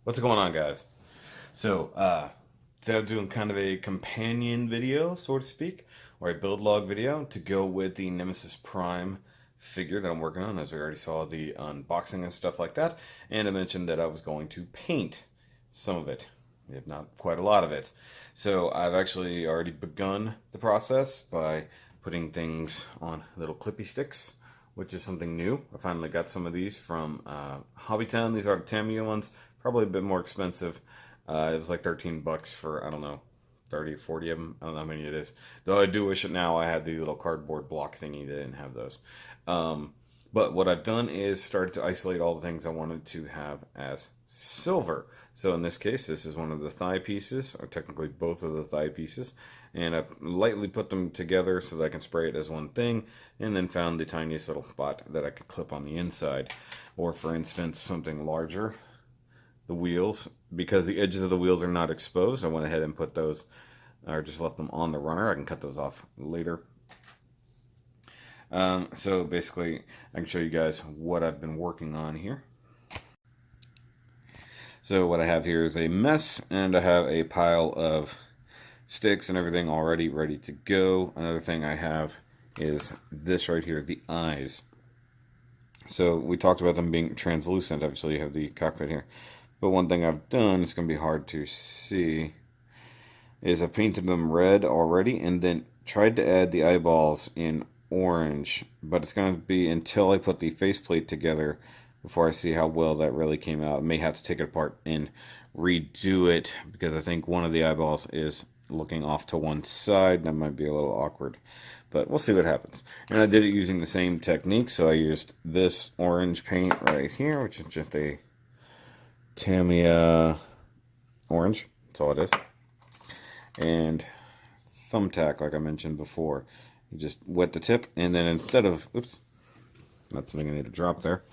What's going on, guys? So, today I'm doing kind of a companion video, so to speak, or a build log video to go with the Nemesis Prime figure that I'm working on, as we already saw the unboxing and stuff like that. And I mentioned that I was going to paint some of it, if not quite a lot of it. So, I've actually already begun the process by putting things on little clippy sticks, which is something new. I finally got some of these from Hobbytown. These are the Tamiya ones, probably a bit more expensive. It was like 13 bucks for, I don't know, 30, 40 of them. I don't know how many it is. Though I do wish it now I had the little cardboard block thingy that didn't have those. Um, but what I've done is started to isolate all the things I wanted to have as silver. So in this case, this is one of the thigh pieces, or technically both of the thigh pieces. And I lightly put them together so that I can spray it as one thing, and then found the tiniest little spot that I could clip on the inside. Or for instance, something larger, the wheels, because the edges of the wheels are not exposed, I went ahead and put those, or just left them on the runner. I can cut those off later. So basically, I can show you guys what I've been working on here. So what I have here is a mess, and I have a pile of sticks and everything already ready to go. Another thing I have is this right here, the eyes. So we talked about them being translucent. Obviously you have the cockpit here. But one thing I've done, it's going to be hard to see, is I painted them red already and then tried to add the eyeballs in orange. But it's going to be until I put the faceplate together before I see how well that really came out. I may have to take it apart and redo it because I think one of the eyeballs is looking off to one side. That might be a little awkward, but we'll see what happens. And I did it using the same technique, so I used this orange paint right here, which is just a Tamiya orange. That's all it is. And thumbtack, like I mentioned before. You just wet the tip, and then instead of, oops, that's something I need to drop there.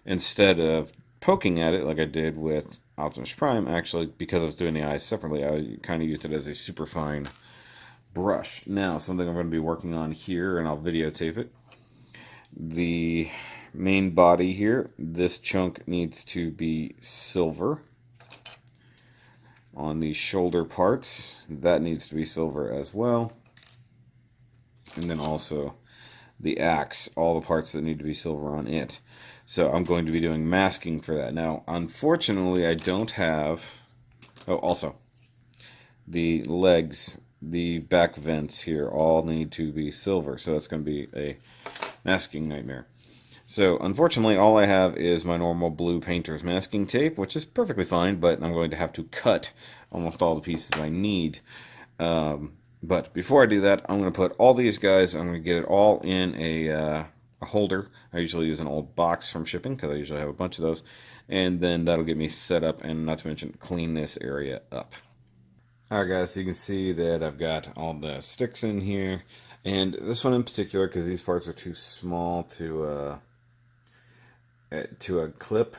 Instead of poking at it like I did with Optimus Prime, actually, because I was doing the eyes separately, I kind of used it as a super fine brush. Now, something I'm going to be working on here, and I'll videotape it. The main body here, this chunk needs to be silver. On the shoulder parts, that needs to be silver as well. And then also the axe, all the parts that need to be silver on it. So I'm going to be doing masking for that. Now, unfortunately, I don't have... Oh, also, the legs, the back vents here all need to be silver. So it's going to be a masking nightmare. So, unfortunately, all I have is my normal blue painter's masking tape, which is perfectly fine, but I'm going to have to cut almost all the pieces I need. But before I do that, I'm going to put all these guys, I'm going to get it all in a holder. I usually use an old box from shipping, because I usually have a bunch of those. And then that'll get me set up, and not to mention clean this area up. Alright guys, so you can see that I've got all the sticks in here. And this one in particular, because these parts are too small to a clip,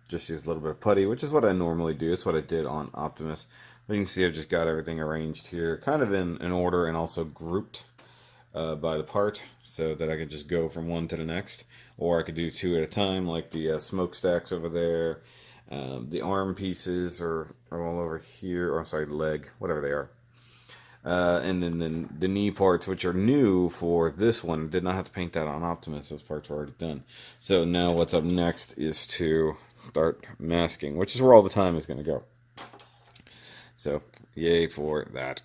just use a little bit of putty, which is what I normally do. It's what I did on Optimus. But you can see I've just got everything arranged here, kind of in an order and also grouped by the part, so that I could just go from one to the next. Or I could do two at a time, like the smokestacks over there. The arm pieces are all over here, or I'm sorry, the leg, whatever they are. And then the knee parts, which are new for this one, did not have to paint that on Optimus. Those parts were already done. So now what's up next is to start masking, which is where all the time is going to go. So yay for that.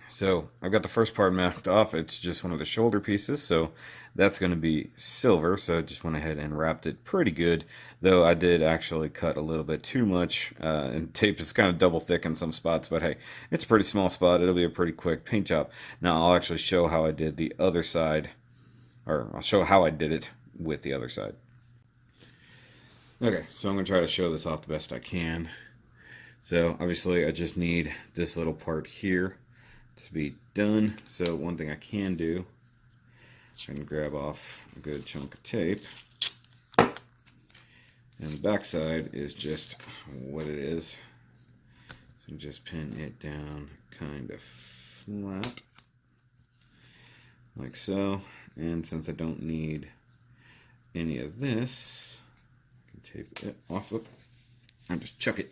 So I've got the first part masked off. It's just one of the shoulder pieces, so that's going to be silver. So I just went ahead and wrapped it pretty good, though I did actually cut a little bit too much, and tape is kind of double thick in some spots, but hey, it's a pretty small spot. It'll be a pretty quick paint job. Now I'll actually show how I did the other side, or I'll show how I did it with the other side. Okay, so I'm going to try to show this off the best I can. So obviously I just need this little part here to be done. So one thing I can do, I can grab off a good chunk of tape, and the back side is just what it is. So just pin it down kind of flat, like so. And since I don't need any of this, I can tape it off. and just chuck it.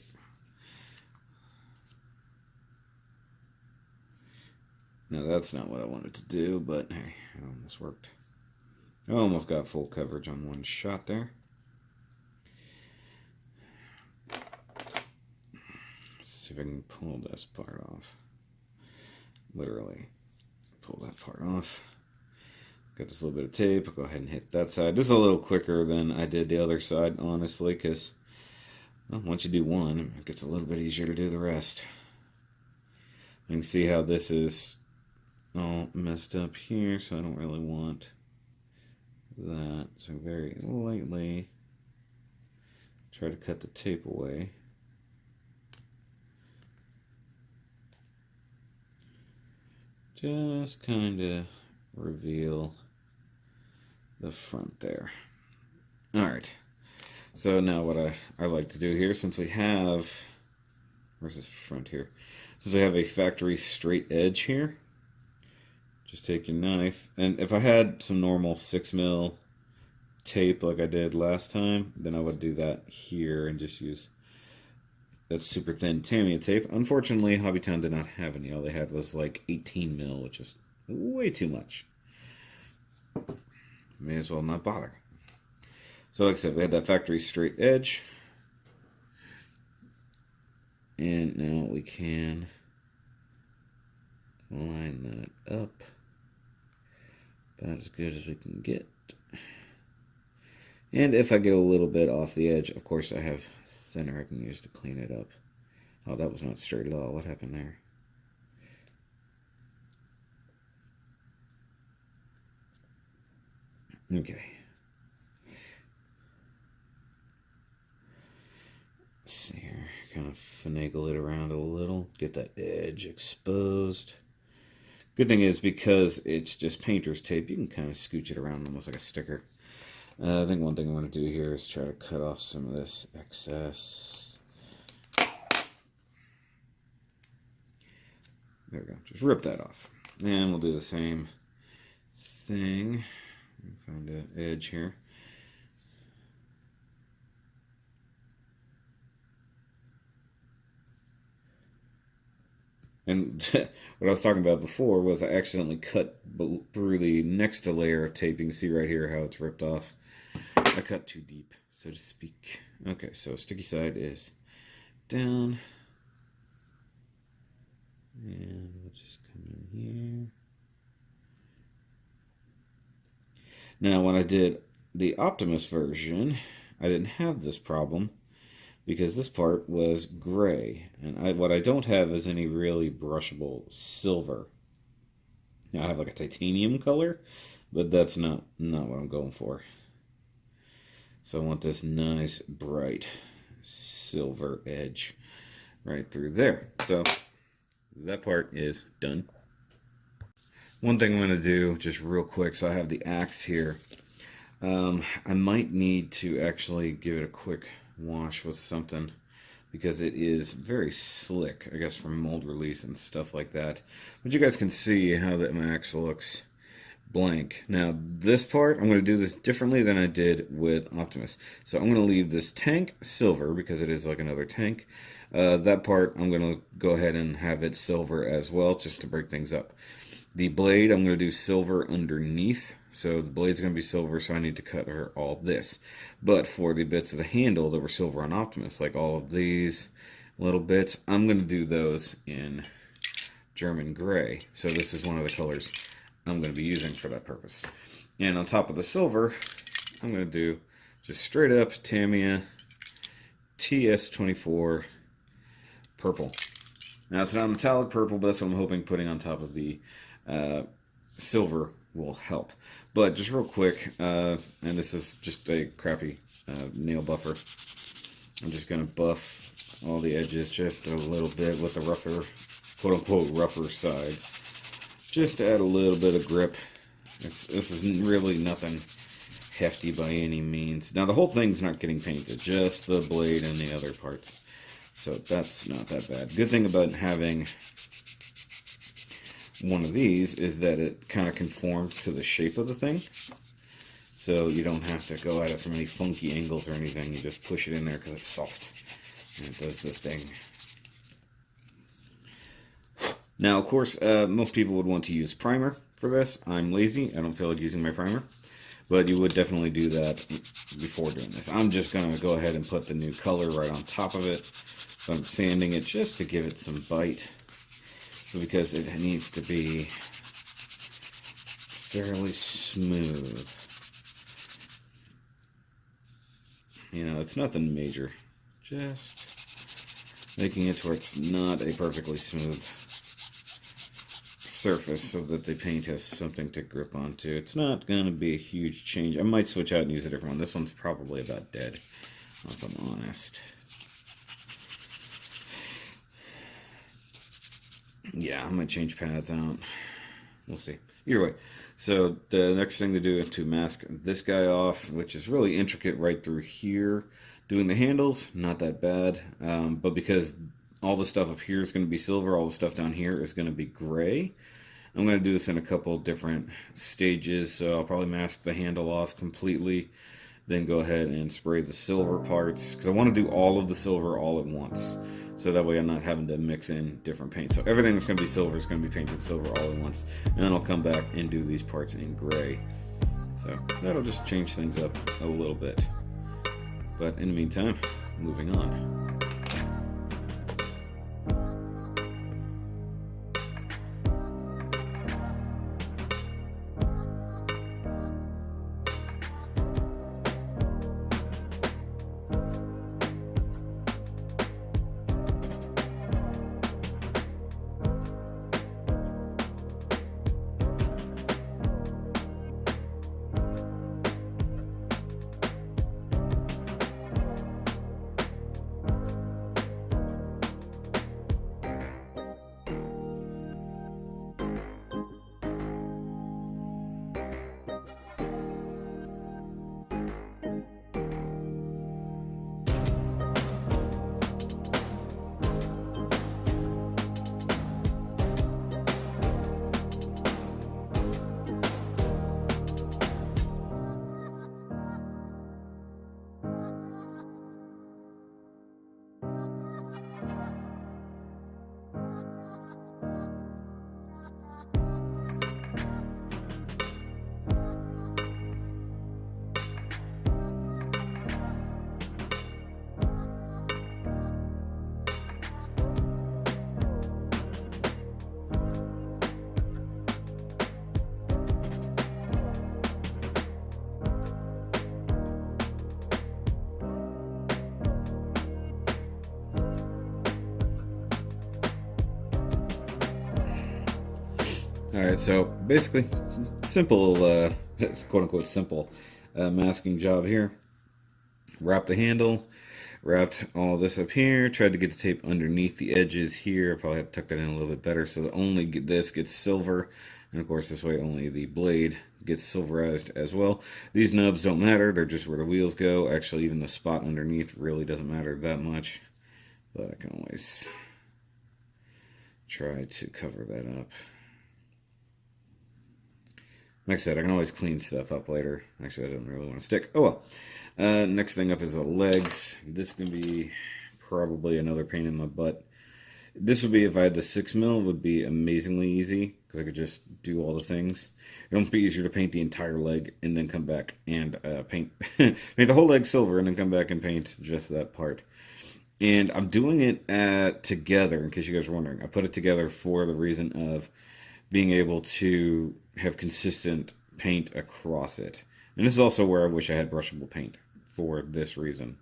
Now that's not what I wanted to do, but hey, it almost worked. I almost got full coverage on one shot there. Let's see if I can pull this part off. Literally pull that part off. Got this little bit of tape. I'll go ahead and hit that side. This is a little quicker than I did the other side, honestly, because well, once you do one, it gets a little bit easier to do the rest. You can see how this is all messed up here, so I don't really want that. So very lightly try to cut the tape away. Just kind of reveal the front there. Alright, so now what I like to do here, since we have, where's this front here? Since we have a factory straight edge here, just take your knife, and if I had some normal 6mm tape like I did last time, then I would do that here and just use that super thin Tamiya tape. Unfortunately, Hobbytown did not have any. All they had was like 18mm, which is way too much. May as well not bother. So like I said, we had that factory straight edge. And now we can line that up about as good as we can get. And if I get a little bit off the edge, of course I have thinner I can use to clean it up. Oh, that was not straight at all. What happened there? Okay. Let's see here. Kind of finagle it around a little. Get that edge exposed. Good thing is, because it's just painter's tape, you can kind of scooch it around almost like a sticker. I think one thing I want to do here is try to cut off some of this excess. There we go. Just rip that off. And we'll do the same thing. Find an edge here. And what I was talking about before was I accidentally cut through the next layer of tape. You can see right here how it's ripped off. I cut too deep, so to speak. Okay, so sticky side is down. And we'll just come in here. Now, when I did the Optimus version, I didn't have this problem because this part was gray. And what I don't have is any really brushable silver. Now, I have like a titanium color, but that's not what I'm going for. So I want this nice, bright silver edge right through there. So that part is done. One thing I'm going to do just real quick, so I have the axe here. I might need to actually give it a quick wash with something because it is very slick, I guess, from mold release and stuff like that. But you guys can see how the axe looks blank. Now this part, I'm going to do this differently than I did with Optimus. So I'm going to leave this tank silver because it is like another tank. That part I'm going to go ahead and have it silver as well, just to break things up. The blade, I'm going to do silver underneath. So the blade's going to be silver, so I need to cut her all this. But for the bits of the handle that were silver on Optimus, like all of these little bits, I'm going to do those in German gray. So this is one of the colors I'm going to be using for that purpose. And on top of the silver, I'm going to do just straight up Tamiya TS24 purple. Now it's not metallic purple, but that's what I'm hoping putting on top of the silver will help. But just real quick, and this is just a crappy nail buffer. I'm just going to buff all the edges just a little bit with the rougher, quote-unquote, rougher side. Just to add a little bit of grip. This is really nothing hefty by any means. Now the whole thing's not getting painted, just the blade and the other parts. So that's not that bad. Good thing about having one of these is that it kind of conforms to the shape of the thing. So you don't have to go at it from any funky angles or anything. You just push it in there because it's soft. And it does the thing. Now, of course, most people would want to use primer for this. I'm lazy. I don't feel like using my primer. But you would definitely do that before doing this. I'm just going to go ahead and put the new color right on top of it. So I'm sanding it just to give it some bite. Because it needs to be fairly smooth. You know, it's nothing major. Just making it to where it's not a perfectly smooth surface so that the paint has something to grip onto. It's not going to be a huge change. I might switch out and use a different one. This one's probably about dead, if I'm honest. Yeah, I might change pads out. We'll see. Either way, so the next thing to do is to mask this guy off, which is really intricate right through here. Doing the handles, not that bad, but because all the stuff up here is going to be silver, all the stuff down here is going to be gray. I'm going to do this in a couple different stages, so I'll probably mask the handle off completely, then go ahead and spray the silver parts, because I want to do all of the silver all at once, so that way I'm not having to mix in different paint. So everything that's going to be silver is going to be painted silver all at once, and then I'll come back and do these parts in gray. So that'll just change things up a little bit. But in the meantime, moving on. Alright, so basically, simple, quote-unquote simple masking job here. Wrap the handle, wrapped all this up here, tried to get the tape underneath the edges here. Probably have to tuck that in a little bit better so that only this gets silver, and of course this way only the blade gets silverized as well. These nubs don't matter, they're just where the wheels go. Actually, even the spot underneath really doesn't matter that much, but I can always try to cover that up. Like I said, I can always clean stuff up later. Actually, I don't really want to stick. Oh well. Next thing up is the legs. This can be probably another pain in my butt. This would be, if I had the 6mm, would be amazingly easy, because I could just do all the things. It would be easier to paint the entire leg and then come back and paint the whole leg silver and then come back and paint just that part. And I'm doing it together, in case you guys are wondering. I put it together for the reason of being able to have consistent paint across it. And this is also where I wish I had brushable paint for this reason,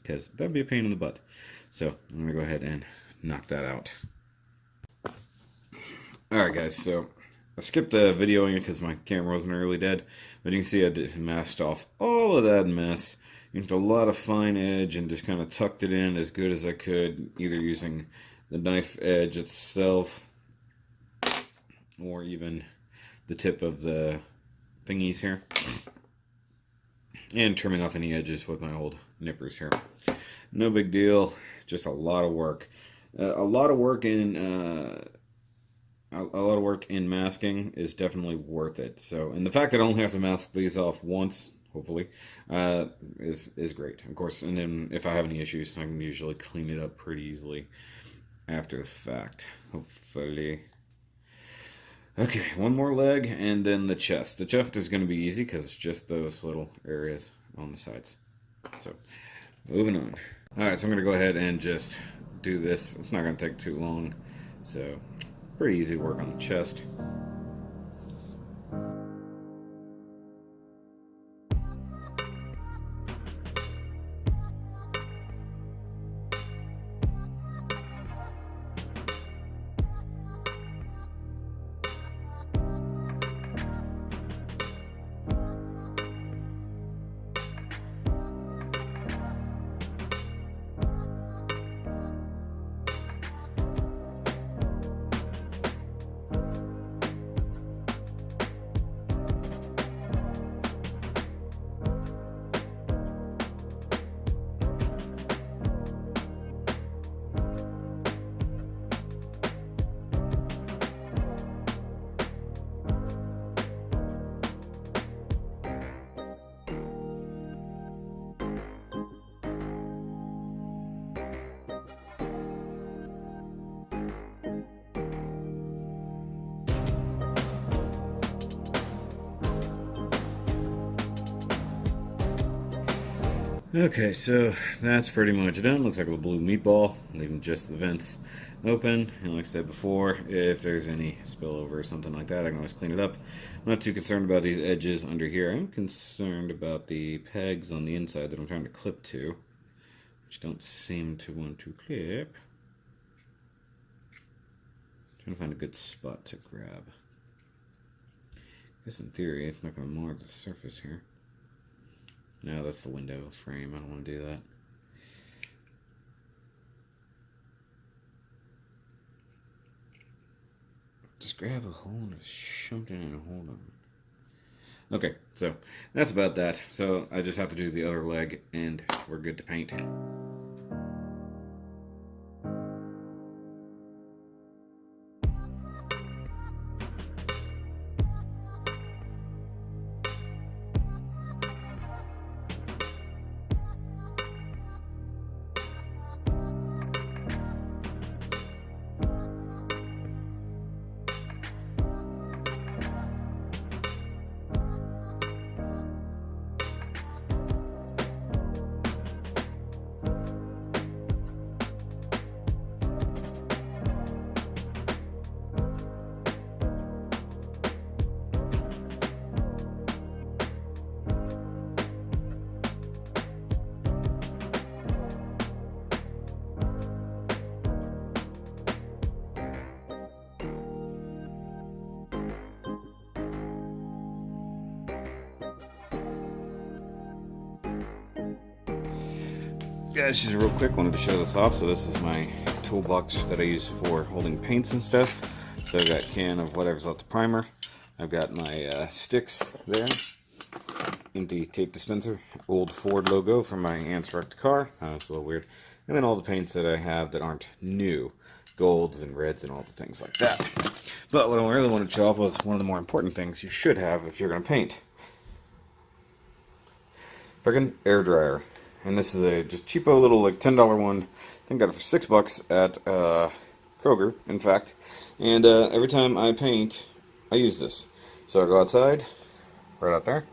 because that'd be a pain in the butt. So I'm gonna go ahead and knock that out. Alright guys, so I skipped videoing it because my camera wasn't really dead, but you can see I masked off all of that mess into a lot of fine edge and just kind of tucked it in as good as I could, either using the knife edge itself or even the tip of the thingies here, and trimming off any edges with my old nippers here. No big deal, just a lot of work. A lot of work in masking is definitely worth it. So, and the fact that I only have to mask these off once, hopefully, is great. Of course, and then if I have any issues, I can usually clean it up pretty easily after the fact, hopefully. Okay, one more leg, and then the chest. The chest is going to be easy because it's just those little areas on the sides. So, moving on. Alright, so I'm going to go ahead and just do this. It's not going to take too long. So, pretty easy work on the chest. Okay, so that's pretty much done. Looks like a blue meatball, leaving just the vents open. And like I said before, if there's any spillover or something like that, I can always clean it up. I'm not too concerned about these edges under here. I'm concerned about the pegs on the inside that I'm trying to clip to, which don't seem to want to clip. Trying to find a good spot to grab. I guess in theory, it's not going to mar the surface here. No, that's the window frame. I don't want to do that. Just grab a hold of something and hold on. Okay, so that's about that. So I just have to do the other leg and we're good to paint. Guys, just real quick, wanted to show this off. So this is my toolbox that I use for holding paints and stuff. So I've got a can of whatever's left of primer. I've got my sticks there. Empty tape dispenser. Old Ford logo from my aunt's wrecked car. It's a little weird. And then all the paints that I have that aren't new. Golds and reds and all the things like that. But what I really wanted to show off was one of the more important things you should have if you're going to paint. Friggin' air dryer. And this is a just cheapo little like $10 one. I think I got it for $6 at Kroger, in fact. And every time I paint, I use this. So I go outside, right out there.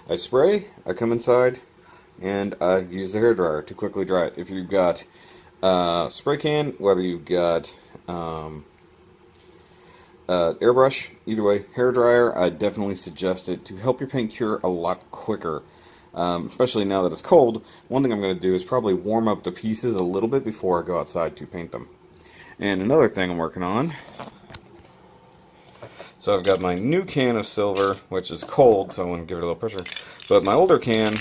I spray, I come inside, and I use the hairdryer to quickly dry it. If you've got spray can, whether you've got airbrush, either way, hairdryer, I definitely suggest it to help your paint cure a lot quicker. Especially now that it's cold. One thing I'm going to do is probably warm up the pieces a little bit before I go outside to paint them. And another thing I'm working on, so I've got my new can of silver, which is cold, so I want to give it a little pressure. But my older can,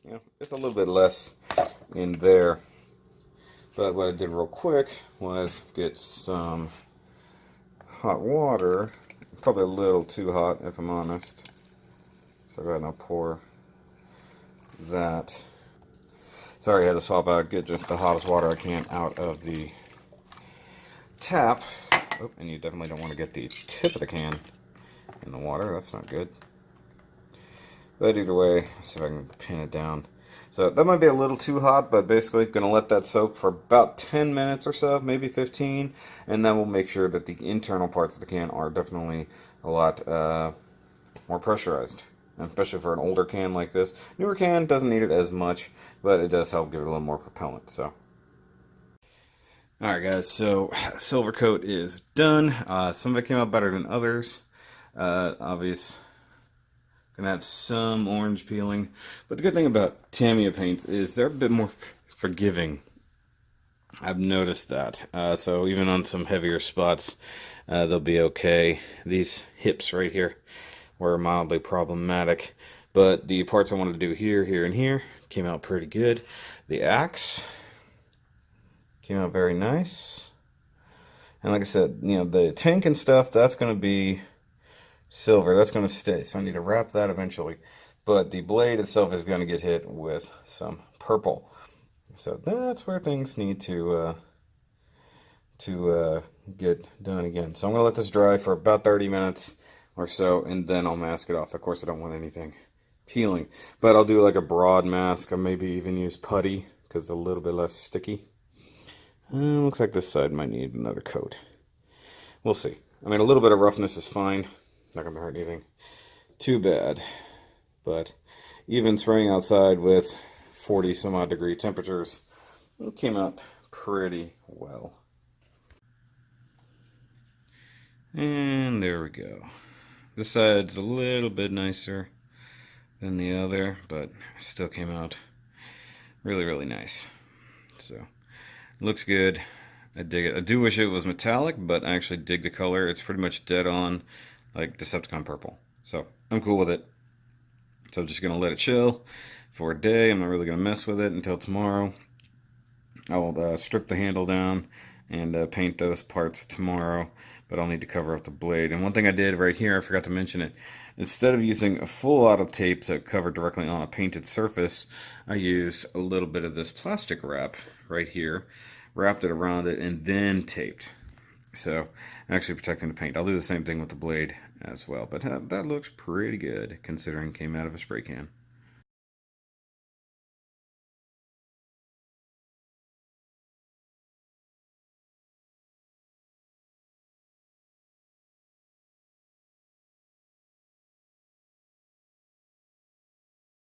you know, it's a little bit less in there. But what I did real quick was get some hot water. Probably a little too hot, if I'm honest. So go ahead and I'll pour that. Sorry, I had to swap out, get just the hottest water I can out of the tap. Oh, and you definitely don't want to get the tip of the can in the water. That's not good. But either way, let's see if I can pin it down. So that might be a little too hot, but basically going to let that soak for about 10 minutes or so, maybe 15, and then we'll make sure that the internal parts of the can are definitely a lot more pressurized, especially for an older can like this. Newer can doesn't need it as much, but it does help give it a little more propellant. So, all right, guys. So silver coat is done. Some of it came out better than others. Obvious. Gonna have some orange peeling, but the good thing about Tamiya paints is they're a bit more forgiving. I've noticed that. So even on some heavier spots, they'll be okay. These hips right here were mildly problematic, but the parts I wanted to do here, here, and here came out pretty good. The axe came out very nice. And like I said, you know, the tank and stuff, that's going to be silver. That's going to stay, so I need to wrap that eventually. But the blade itself is going to get hit with some purple. So that's where things need to get done again. So I'm going to let this dry for about 30 minutes or so, and then I'll mask it off. Of course, I don't want anything peeling, but I'll do like a broad mask. I'll maybe even use putty because it's a little bit less sticky. Looks like this side might need another coat. We'll see. I mean, a little bit of roughness is fine. Not going to hurt anything too bad. But even spraying outside with 40 some odd degree temperatures, it came out pretty well. And there we go. This side's a little bit nicer than the other, but still came out really, really nice. So, looks good. I dig it. I do wish it was metallic, but I actually dig the color. It's pretty much dead on, like Decepticon purple. So, I'm cool with it. So I'm just going to let it chill for a day. I'm not really going to mess with it until tomorrow. I'll strip the handle down and paint those parts tomorrow, but I'll need to cover up the blade. And one thing I did right here, I forgot to mention it, instead of using a full auto tape to cover directly on a painted surface, I used a little bit of this plastic wrap right here, wrapped it around it, and then taped. So actually protecting the paint. I'll do the same thing with the blade as well, but that looks pretty good considering it came out of a spray can.